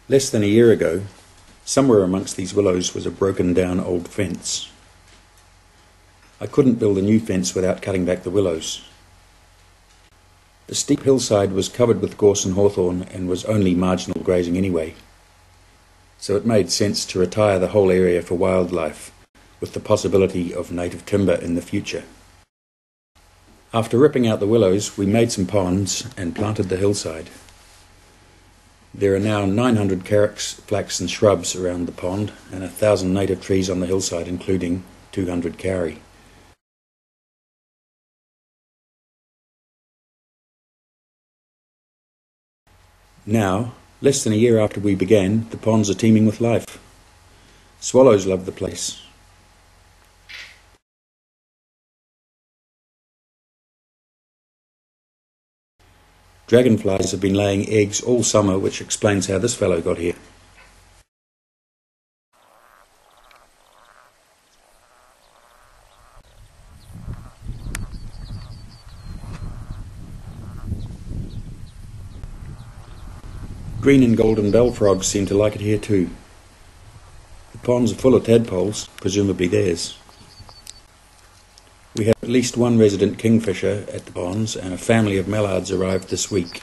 Less than a year ago, somewhere amongst these willows was a broken down old fence. I couldn't build a new fence without cutting back the willows. The steep hillside was covered with gorse and hawthorn and was only marginal grazing anyway, so it made sense to retire the whole area for wildlife, with the possibility of native timber in the future. After ripping out the willows, we made some ponds and planted the hillside. There are now 900 carex, flax and shrubs around the pond and 1,000 native trees on the hillside, including 200 kauri. Now, less than a year after we began, the ponds are teeming with life. Swallows love the place. Dragonflies have been laying eggs all summer, which explains how this fellow got here. Green and golden bell frogs seem to like it here too. The ponds are full of tadpoles, presumably theirs. We have at least one resident kingfisher at the ponds, and a family of mallards arrived this week.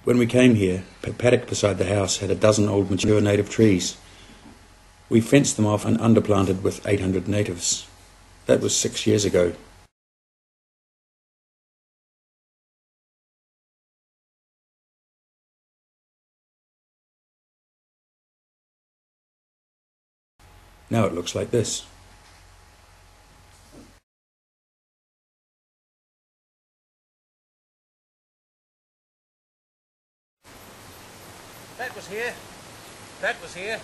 When we came here, a paddock beside the house had a dozen old mature native trees. We fenced them off and underplanted with 800 natives. That was 6 years ago. Now it looks like this. That was here, that was here,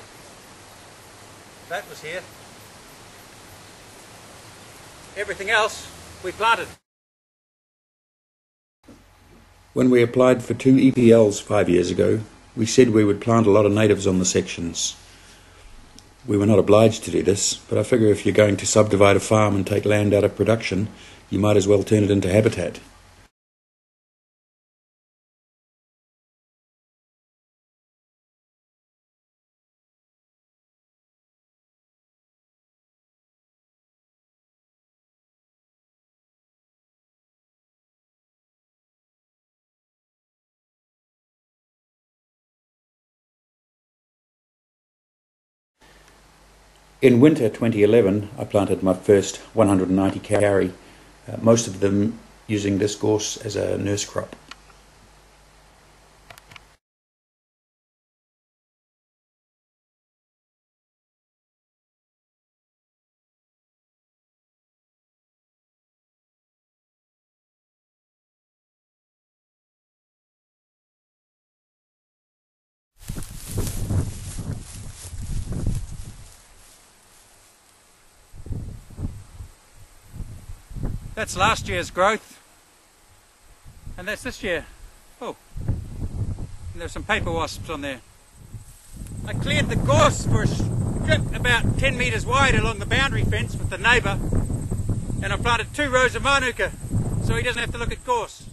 that was here. Everything else we planted. When we applied for 2 EPLs 5 years ago, we said we would plant a lot of natives on the sections. We were not obliged to do this, but I figure if you're going to subdivide a farm and take land out of production, you might as well turn it into habitat. In winter 2011, I planted my first 190 kauri, most of them using this gorse as a nurse crop. That's last year's growth, and that's this year. Oh, and there's some paper wasps on there. I cleared the gorse for a strip about 10 metres wide along the boundary fence with the neighbour, and I planted 2 rows of manuka so he doesn't have to look at gorse.